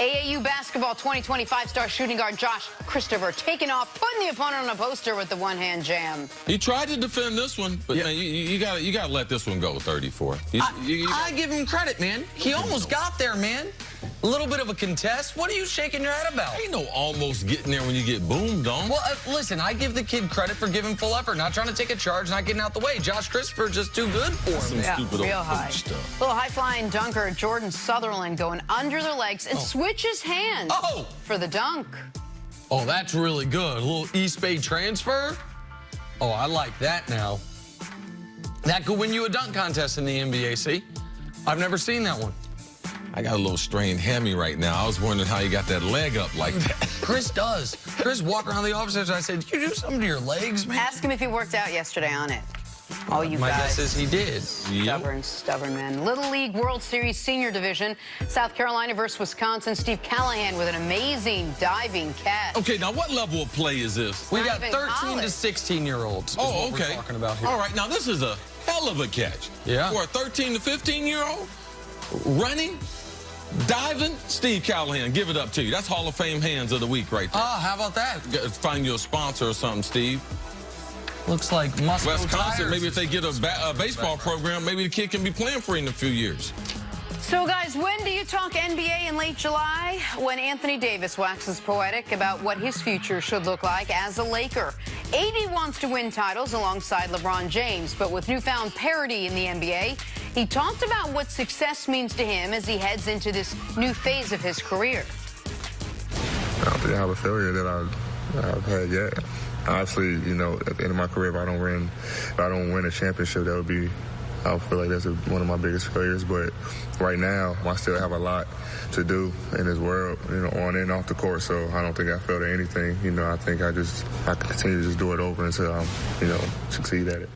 AAU basketball 2025 star shooting guard Josh Christopher taking off, putting the opponent on a poster with the one-hand jam. He tried to defend this one, but man, you gotta let this one go. 34. I give him credit, man. He almost got there, man. A little bit of a contest. What are you shaking your head about? Ain't no almost getting there when you get boomed on. Well, listen, I give the kid credit for giving full effort, not trying to take a charge, not getting out the way. Josh Christopher just too good for him. Yeah, Stupid real old high. Stuff. Little high-flying dunker Jordan Sutherland going under the legs and switches hands for the dunk. Oh, that's really good. A little East Bay transfer. Oh, I like that now. That could win you a dunk contest in the NBA, see? I've never seen that one. I got a little strained hammy right now. I was wondering how you got that leg up like that. Chris does. Chris walked around the office and I said, "Did you do something to your legs, man?" Ask him if he worked out yesterday on it. Oh, you My guys. guess is he did. Stubborn man. Little League World Series Senior Division. South Carolina versus Wisconsin. Steve Callahan with an amazing diving catch. Okay, now what level of play is this? We got 13 to 16-year-olds. Oh, okay. We're talking about here. All right, now this is a hell of a catch. Yeah. For a 13 to 15-year-old running, diving, Steve Callahan, give it up to you. That's Hall of Fame hands of the week right there. How about that? Find you a sponsor or something, Steve. Looks like Wisconsin, tires. maybe if they get a baseball program, maybe the kid can be playing for you in a few years. So, guys, when do you talk NBA in late July? When Anthony Davis waxes poetic about what his future should look like as a Laker. AD wants to win titles alongside LeBron James, but with newfound parity in the NBA, he talked about what success means to him as he heads into this new phase of his career. I don't think I have a failure that I've had yet. Honestly, you know, at the end of my career, if I don't win a championship, that would be, I feel like that's one of my biggest failures. But right now, I still have a lot to do in this world, you know, on and off the court. So I don't think I failed at anything. You know, I think I continue to just do it over until I, you know, succeed at it.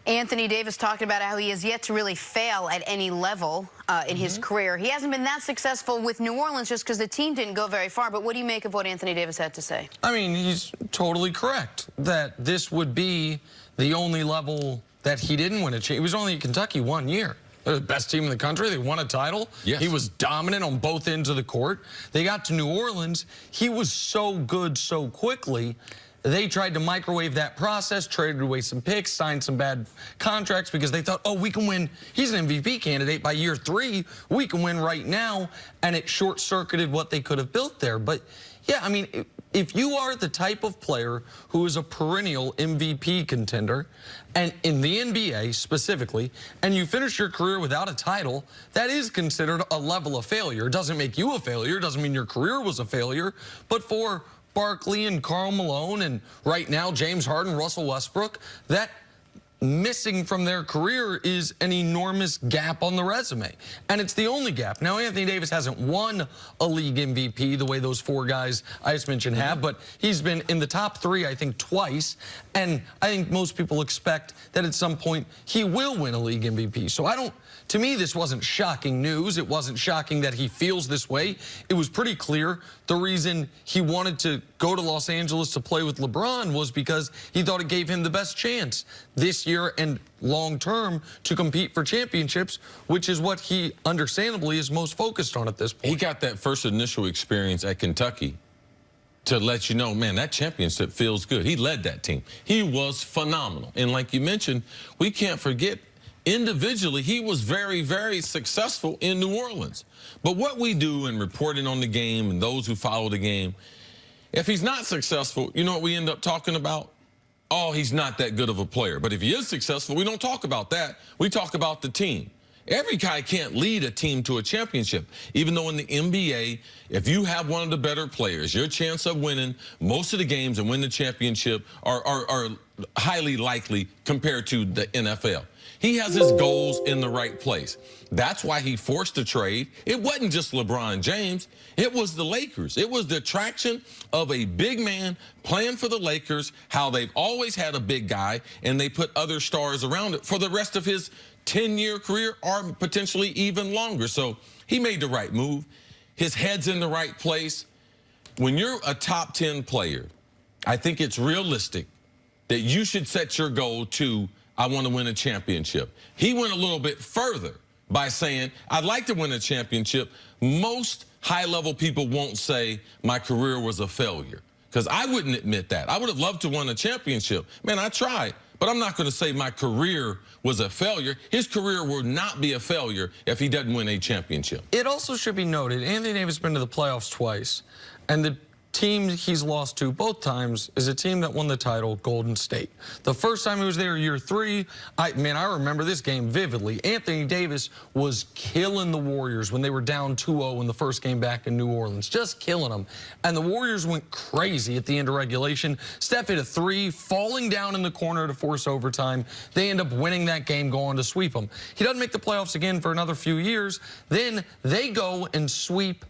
Anthony Davis talking about how he has yet to really fail at any level in his career. He hasn't been that successful with New Orleans just because the team didn't go very far. But what do you make of what Anthony Davis had to say? I mean, he's totally correct that this would be the only level that he didn't win a championship. He was only at Kentucky 1 year. They're the best team in the country. They won a title. Yes. He was dominant on both ends of the court. They got to New Orleans. He was so good so quickly. They tried to microwave that process, traded away some picks, signed some bad contracts because they thought, oh, we can win. He's an MVP candidate by year 3. We can win right now. And it short-circuited what they could have built there. But, yeah, I mean, if you are the type of player who is a perennial MVP contender, and in the NBA specifically, and you finish your career without a title, that is considered a level of failure. It doesn't make you a failure. It doesn't mean your career was a failure. But for Barkley and Karl Malone and right now James Harden, Russell Westbrook, that missing from their career is an enormous gap on the resume. And it's the only gap. Now, Anthony Davis hasn't won a league MVP the way those 4 guys I just mentioned have, but he's been in the top 3, I think, twice. And I think most people expect that at some point he will win a league MVP. So to me, this wasn't shocking news. It wasn't shocking that he feels this way. It was pretty clear the reason he wanted to go to Los Angeles to play with LeBron was because he thought it gave him the best chance this year and long term to compete for championships, which is what he understandably is most focused on at this point. He got that first initial experience at Kentucky to let you know, man, that championship feels good. He led that team. He was phenomenal. And like you mentioned, we can't forget, individually, he was very, very successful in New Orleans. But what we do in reporting on the game and those who follow the game, if he's not successful, you know what we end up talking about? Oh, he's not that good of a player. But if he is successful, we don't talk about that. We talk about the team. Every guy can't lead a team to a championship, even though in the NBA, if you have one of the better players, your chance of winning most of the games and win the championship are highly likely compared to the NFL. He has his goals in the right place. That's why he forced a trade. It wasn't just LeBron James. It was the Lakers. It was the attraction of a big man playing for the Lakers, how they've always had a big guy, and they put other stars around it for the rest of his 10-year career or potentially even longer. So he made the right move. His head's in the right place. When you're a top 10 player, I think it's realistic that you should set your goal to, I want to win a championship. He went a little bit further by saying, I'd like to win a championship. Most high-level people won't say my career was a failure, because I wouldn't admit that. I would have loved to win a championship. Man, I tried, but I'm not going to say my career was a failure. His career will not be a failure if he doesn't win a championship. It also should be noted, Anthony Davis has been to the playoffs twice, and the team he's lost to both times is a team that won the title, Golden State. The first time he was there, year 3, I remember this game vividly. Anthony Davis was killing the Warriors when they were down 2-0 in the first game back in New Orleans, just killing them. And the Warriors went crazy at the end of regulation. Steph hit a 3, falling down in the corner to force overtime. They end up winning that game, going to sweep them. He doesn't make the playoffs again for another few years. Then they go and sweep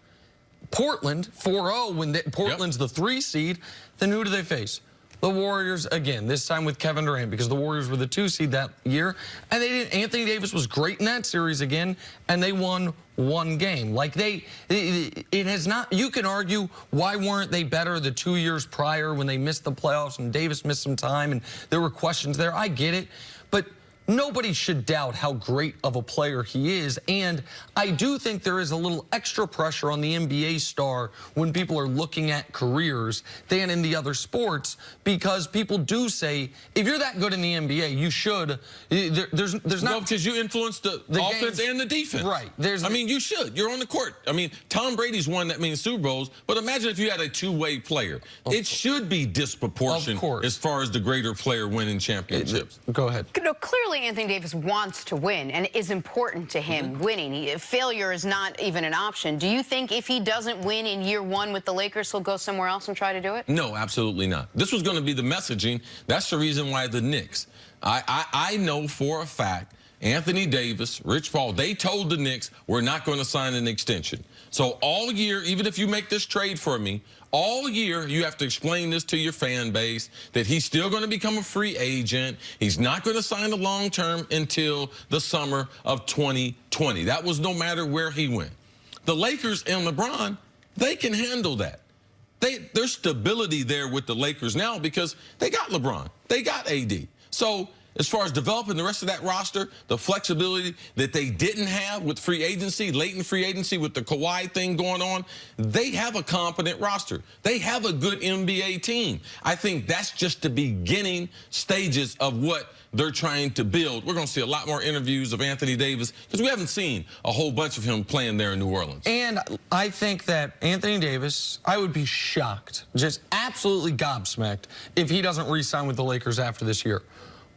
Portland 4-0 when Portland's the 3 seed. Then who do they face? The Warriors again, this time with Kevin Durant, because the Warriors were the 2 seed that year. And they didn't. Anthony Davis was great in that series again, and they won 1 game. Like it has not, you can argue, why weren't they better the 2 years prior when they missed the playoffs and Davis missed some time and there were questions there. I get it. But nobody should doubt how great of a player he is, and I do think there is a little extra pressure on the NBA star when people are looking at careers than in the other sports, because people do say, if you're that good in the NBA, you should. There's not. Well, because you influence the offense and the defense. Right. I mean, you should. You're on the court. I mean, Tom Brady's won that many Super Bowls, but imagine if you had a two-way player. It should be disproportionate as far as the greater player winning championships. Go ahead. No, clearly Anthony Davis wants to win, and it is important to him winning. Failure is not even an option. Do you think if he doesn't win in year 1 with the Lakers, he'll go somewhere else and try to do it? No, absolutely not. This was going to be the messaging. That's the reason why the Knicks. I know for a fact Anthony Davis, Rich Paul, they told the Knicks, we're not going to sign an extension. So all year, even if you make this trade for me, all year you have to explain this to your fan base, that he's still going to become a free agent. He's not going to sign a long term until the summer of 2020. That was no matter where he went. The Lakers and LeBron, they can handle that. There's stability there with the Lakers now because they got LeBron. They got AD. So as far as developing the rest of that roster, the flexibility that they didn't have with free agency, latent free agency with the Kawhi thing going on, they have a competent roster. They have a good NBA team. I think that's just the beginning stages of what they're trying to build. We're going to see a lot more interviews of Anthony Davis because we haven't seen a whole bunch of him playing there in New Orleans. And I think that Anthony Davis, I would be shocked, just absolutely gobsmacked, if he doesn't re-sign with the Lakers after this year.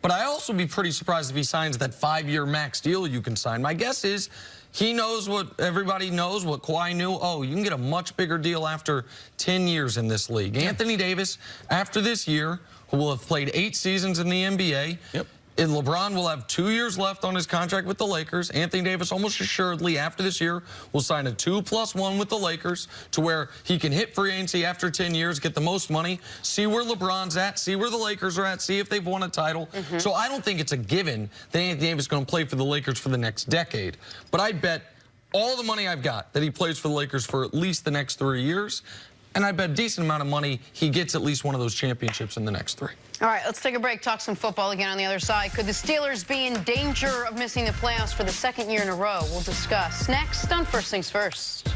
But I also be pretty surprised if he signs that 5-year max deal you can sign. My guess is he knows what everybody knows, what Kawhi knew. Oh, you can get a much bigger deal after 10 years in this league. Anthony Davis, after this year, who will have played 8 seasons in the NBA. And LeBron will have 2 years left on his contract with the Lakers. Anthony Davis almost assuredly after this year will sign a 2+1 with the Lakers to where he can hit free agency after 10 years, get the most money, see where LeBron's at, see where the Lakers are at, see if they've won a title. So I don't think it's a given that Anthony Davis is going to play for the Lakers for the next decade. But I bet all the money I've got that he plays for the Lakers for at least the next 3 years. And I bet a decent amount of money he gets at least one of those championships in the next 3. All right, let's take a break, talk some football again on the other side. Could the Steelers be in danger of missing the playoffs for the 2nd year in a row? We'll discuss next on First Things First.